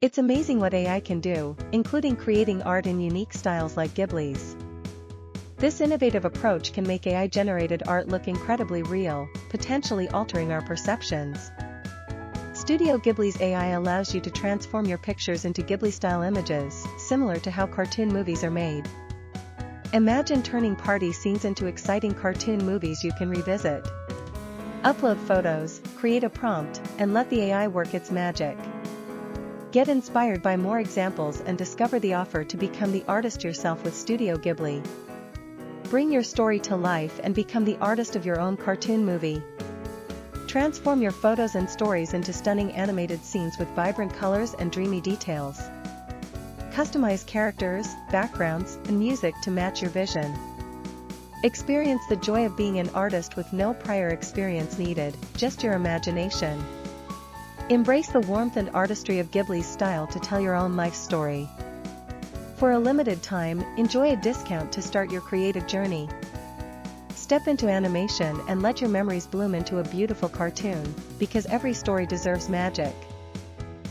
It's amazing what AI can do, including creating art in unique styles like Ghibli's. This innovative approach can make AI-generated art look incredibly real, potentially altering our perceptions. Studio Ghibli's AI allows you to transform your pictures into Ghibli-style images, similar to how cartoon movies are made. Imagine turning party scenes into exciting cartoon movies you can revisit. Upload photos, create a prompt, and let the AI work its magic. Get inspired by more examples and discover the offer to become the artist yourself with Studio Ghibli. Bring your story to life and become the artist of your own cartoon movie. Transform your photos and stories into stunning animated scenes with vibrant colors and dreamy details. Customize characters, backgrounds, and music to match your vision. Experience the joy of being an artist with no prior experience needed, just your imagination. Embrace the warmth and artistry of Ghibli's style to tell your own life story. For a limited time, enjoy a discount to start your creative journey. Step into animation and let your memories bloom into a beautiful cartoon, because every story deserves magic.